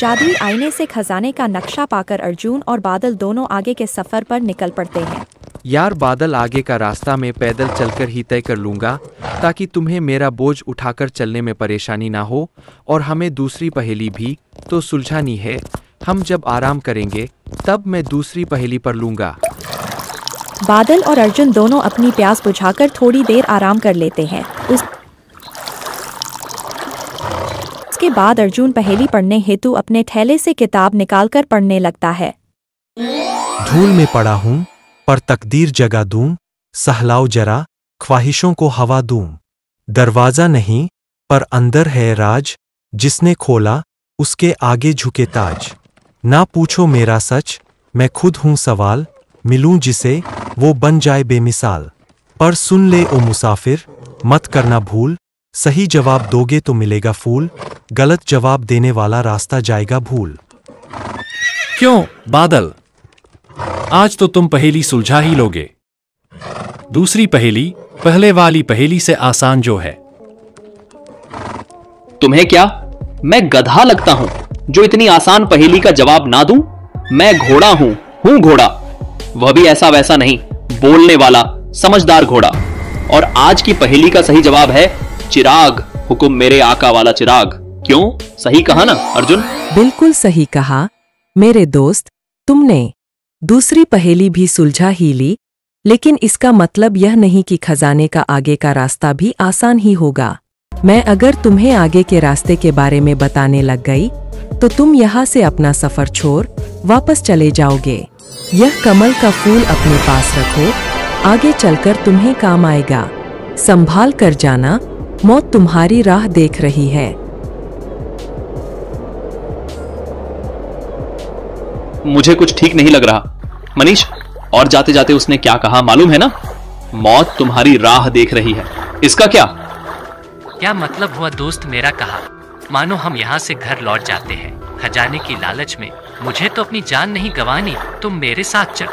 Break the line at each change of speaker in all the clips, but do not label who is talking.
जादुई आईने से खजाने का नक्शा पाकर अर्जुन और बादल दोनों आगे के सफर पर निकल पड़ते हैं।
यार बादल, आगे का रास्ता मैं पैदल चलकर ही तय कर लूँगा ताकि तुम्हें मेरा बोझ उठाकर चलने में परेशानी ना हो। और हमें दूसरी पहेली भी तो सुलझानी है। हम जब आराम करेंगे तब मैं दूसरी पहेली पर लूँगा।
बादल और अर्जुन दोनों अपनी प्यास बुझाकर थोड़ी देर आराम कर लेते हैं। उसके बाद अर्जुन पहेली पढ़ने हेतु अपने थैले से किताब निकालकर पढ़ने लगता है।
धूल में पड़ा हूँ पर तकदीर जगा दूं, सहलाओ जरा ख्वाहिशों को हवा दूं। दरवाजा नहीं पर अंदर है राज, जिसने खोला उसके आगे झुके ताज। ना पूछो मेरा सच, मैं खुद हूं सवाल, मिलूं जिसे वो बन जाए बेमिसाल। पर सुन ले ओ मुसाफिर, मत करना भूल, सही जवाब दोगे तो मिलेगा फूल, गलत जवाब देने वाला रास्ता जाएगा भूल।
क्यों बादल, आज तो तुम पहेली सुलझा ही लोगे। दूसरी पहेली पहले वाली पहेली से आसान जो है।
तुम्हें क्या, मैं गधा लगता हूं जो इतनी आसान पहेली का जवाब ना दूं? मैं घोड़ा हूं घोड़ा, वह भी ऐसा वैसा नहीं, बोलने वाला समझदार घोड़ा। और आज की पहेली का सही जवाब है चिराग, हुक्म मेरे आका वाला चिराग। क्यों, सही कहा ना अर्जुन?
बिल्कुल सही कहा मेरे दोस्त, तुमने दूसरी पहेली भी सुलझा ही ली, लेकिन इसका मतलब यह नहीं कि खजाने का आगे का रास्ता भी आसान ही होगा। मैं अगर तुम्हें आगे के रास्ते के बारे में बताने लग गई तो तुम यहाँ से अपना सफर छोड़ वापस चले जाओगे। यह कमल का फूल अपने पास रखो, आगे चलकर तुम्हें काम आएगा। संभाल कर जाना, मौत तुम्हारी राह देख रही है।
मुझे कुछ ठीक नहीं लग रहा मनीष। और जाते जाते उसने क्या कहा मालूम है ना? मौत तुम्हारी राह देख रही है। इसका क्या
मतलब हुआ दोस्त मेरा कहा? मानो हम यहाँ से घर लौट जाते हैं खजाने की लालच में। मुझे तो अपनी जान नहीं गंवानी, तुम मेरे साथ चलो।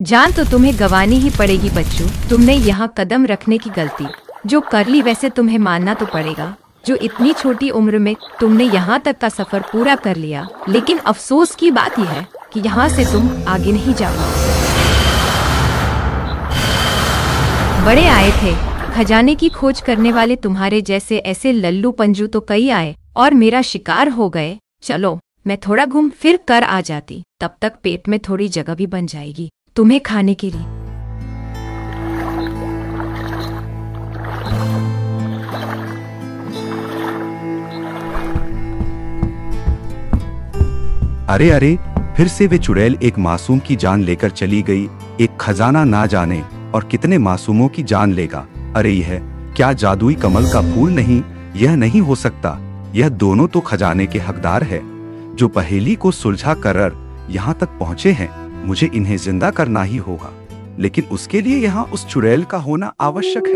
जान तो तुम्हें गंवानी ही पड़ेगी बच्चों। तुमने यहाँ कदम रखने की गलती जो कर ली वैसे तुम्हें मानना तो पड़ेगा। जो इतनी छोटी उम्र में तुमने यहाँ तक का सफर पूरा कर लिया, लेकिन अफसोस की बात यह है कि यहाँ से तुम आगे नहीं जाओगे। बड़े आए थे खजाने की खोज करने वाले, तुम्हारे जैसे ऐसे लल्लू पंजू तो कई आए और मेरा शिकार हो गए। चलो मैं थोड़ा घूम फिर कर आ जाती, तब तक पेट में थोड़ी जगह भी बन जाएगी तुम्हें खाने के लिए।
अरे अरे, फिर से वे चुड़ैल एक मासूम की जान लेकर चली गई। एक खजाना ना जाने और कितने मासूमों की जान लेगा। अरे यह क्या जादुई कमल का फूल नहीं? यह नहीं हो सकता। यह दोनों तो खजाने के हकदार है जो पहेली को सुलझा कर यहाँ तक पहुँचे हैं। मुझे इन्हें जिंदा करना ही होगा, लेकिन उसके लिए यहाँ उस चुड़ैल का होना आवश्यक है।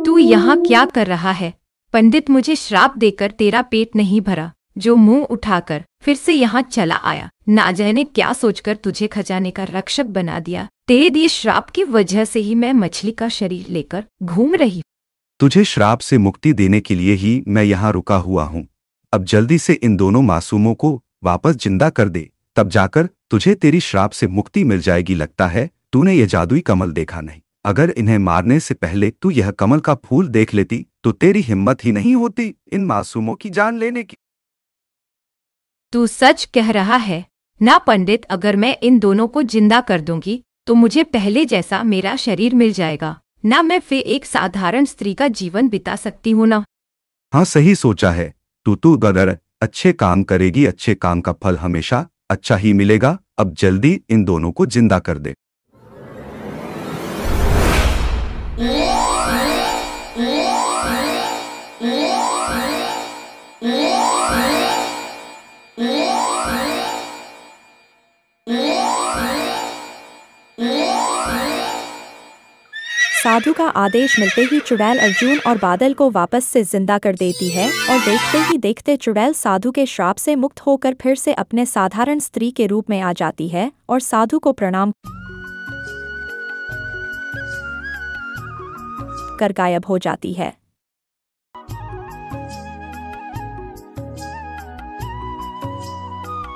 तू यहाँ क्या कर रहा है? पंडित मुझे श्राप देकर तेरा पेट नहीं भरा जो मुंह उठाकर फिर से यहाँ चला आया। ना जाने क्या सोचकर तुझे खजाने का रक्षक बना दिया। तेरे दिए श्राप की वजह से ही मैं मछली का शरीर लेकर घूम रही।
तुझे श्राप से मुक्ति देने के लिए ही मैं यहाँ रुका हुआ हूँ। अब जल्दी से इन दोनों मासूमों को वापस जिंदा कर दे, तब जाकर तुझे तेरी श्राप से मुक्ति मिल जाएगी। लगता है तूने यह जादुई कमल देखा नहीं। अगर इन्हें मारने से पहले तू यह कमल का फूल देख लेती तो तेरी हिम्मत ही नहीं होती इन मासूमों की जान लेने की।
तू सच कह रहा है ना पंडित? अगर मैं इन दोनों को जिंदा कर दूंगी तो मुझे पहले जैसा मेरा शरीर मिल जाएगा ना, मैं फिर एक साधारण स्त्री का जीवन बिता सकती हूँ ना।
हाँ सही सोचा है तू अगर अच्छे काम करेगी, अच्छे काम का फल हमेशा अच्छा ही मिलेगा। अब जल्दी इन दोनों को जिंदा कर दे।
साधु का आदेश मिलते ही चुड़ैल अर्जुन और बादल को वापस से जिंदा कर देती है और देखते ही देखते चुड़ैल साधु के श्राप से मुक्त होकर फिर से अपने साधारण स्त्री के रूप में आ जाती है और साधु को प्रणाम कर गायब हो जाती है।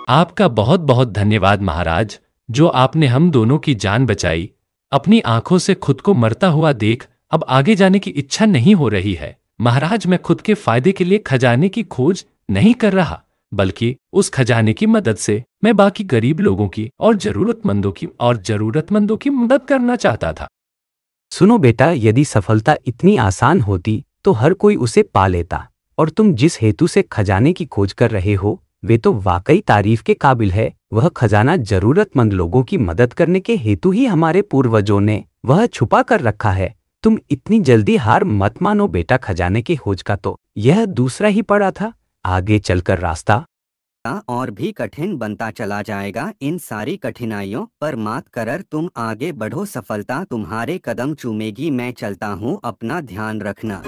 आपका बहुत बहुत धन्यवाद महाराज, जो आपने हम दोनों की जान बचाई। अपनी आंखों से खुद को मरता हुआ देख अब आगे जाने की इच्छा नहीं हो रही है। महाराज, मैं खुद के फायदे के लिए खजाने की खोज नहीं कर रहा, बल्कि उस खजाने की मदद से मैं बाकी गरीब लोगों की और जरूरतमंदों की मदद करना चाहता था।
सुनो बेटा, यदि सफलता इतनी आसान होती तो हर कोई उसे पा लेता, और तुम जिस हेतु से खजाने की खोज कर रहे हो वे तो वाकई तारीफ के काबिल है। वह खजाना जरूरतमंद लोगों की मदद करने के हेतु ही हमारे पूर्वजों ने वह छुपा कर रखा है। तुम इतनी जल्दी हार मत मानो बेटा, खजाने की खोज का तो यह दूसरा ही पड़ा था। आगे चलकर रास्ता
और भी कठिन बनता चला जाएगा। इन सारी कठिनाइयों पर मात कर तुम आगे बढ़ो, सफलता तुम्हारे कदम चूमेगी। मैं चलता हूँ, अपना ध्यान रखना।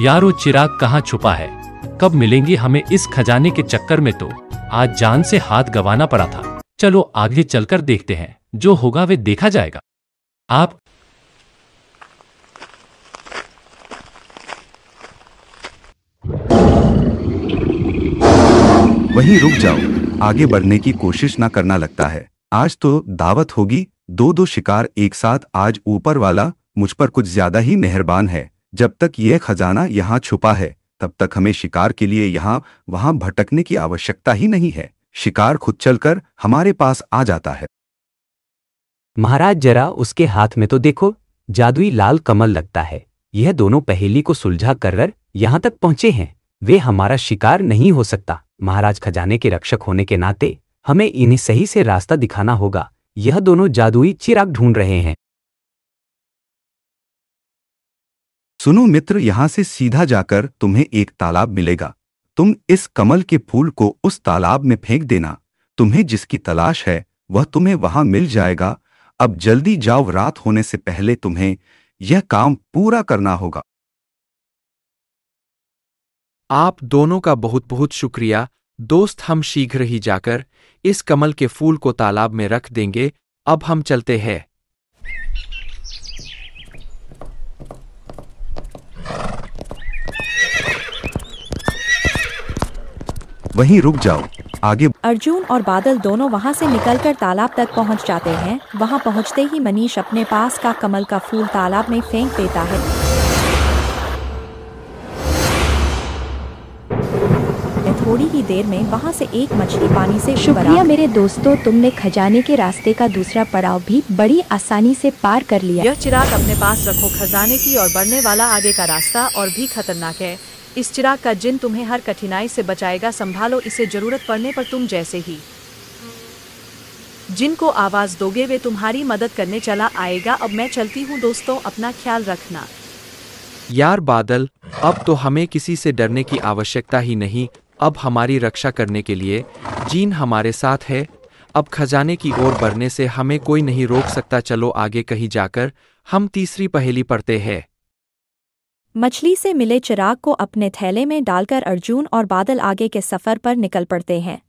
यारो, चिराग कहाँ छुपा है? कब मिलेंगे हमें इस खजाने के चक्कर में? तो आज जान से हाथ गंवाना पड़ा था। चलो आगे चलकर देखते हैं, जो होगा वे देखा जाएगा। आप
वहीं रुक जाओ, आगे बढ़ने की कोशिश ना करना लगता है। आज तो दावत होगी, दो शिकार एक साथ। आज ऊपर वाला मुझ पर कुछ ज्यादा ही मेहरबान है। जब तक यह खजाना यहाँ छुपा है तब तक हमें शिकार के लिए यहाँ वहां भटकने की आवश्यकता ही नहीं है। शिकार खुद चलकर हमारे पास आ जाता है।
महाराज, जरा उसके हाथ में तो देखो, जादुई लाल कमल लगता है। यह दोनों पहेली को सुलझा कर यहाँ तक पहुंचे हैं। वे हमारा शिकार नहीं हो सकता। महाराज, खजाने के रक्षक होने के नाते हमें इन्हें सही से रास्ता दिखाना होगा। यह दोनों जादुई चिराग ढूंढ रहे हैं।
सुनो मित्र, यहाँ से सीधा जाकर तुम्हें एक तालाब मिलेगा। तुम इस कमल के फूल को उस तालाब में फेंक देना। तुम्हें जिसकी तलाश है वह तुम्हें वहां मिल जाएगा। अब जल्दी जाओ, रात होने से पहले तुम्हें यह काम पूरा करना होगा।
आप दोनों का बहुत बहुत शुक्रिया दोस्त। हम शीघ्र ही जाकर इस कमल के फूल को तालाब में रख देंगे। अब हम चलते हैं।
वहीं रुक जाओ, आगे।
अर्जुन और बादल दोनों वहां से निकलकर तालाब तक पहुंच जाते हैं। वहां पहुंचते ही मनीष अपने पास का कमल का फूल तालाब में फेंक देता है। थोड़ी ही देर में वहां से एक मछली पानी से
शुक्रिया मेरे दोस्तों, तुमने खजाने के रास्ते का दूसरा पड़ाव भी बड़ी आसानी से पार कर लिया।
यह चिराग अपने पास रखो, खजाने की ओर बढ़ने वाला आगे का रास्ता और भी खतरनाक है। इस चिराग का जिन तुम्हें हर कठिनाई से बचाएगा। संभालो इसे, जरूरत पड़ने पर तुम जैसे ही जिनको आवाज दोगे वे तुम्हारी मदद करने चला आएगा। अब मैं चलती हूँ दोस्तों, अपना ख्याल रखना।
यार बादल, अब तो हमें किसी से डरने की आवश्यकता ही नहीं। अब हमारी रक्षा करने के लिए जीन हमारे साथ है। अब खजाने की ओर बढ़ने से हमें कोई नहीं रोक सकता। चलो आगे कहीं जाकर हम तीसरी पहेली पढ़ते हैं।
मछली से मिले चिराग को अपने थैले में डालकर अर्जुन और बादल आगे के सफर पर निकल पड़ते हैं।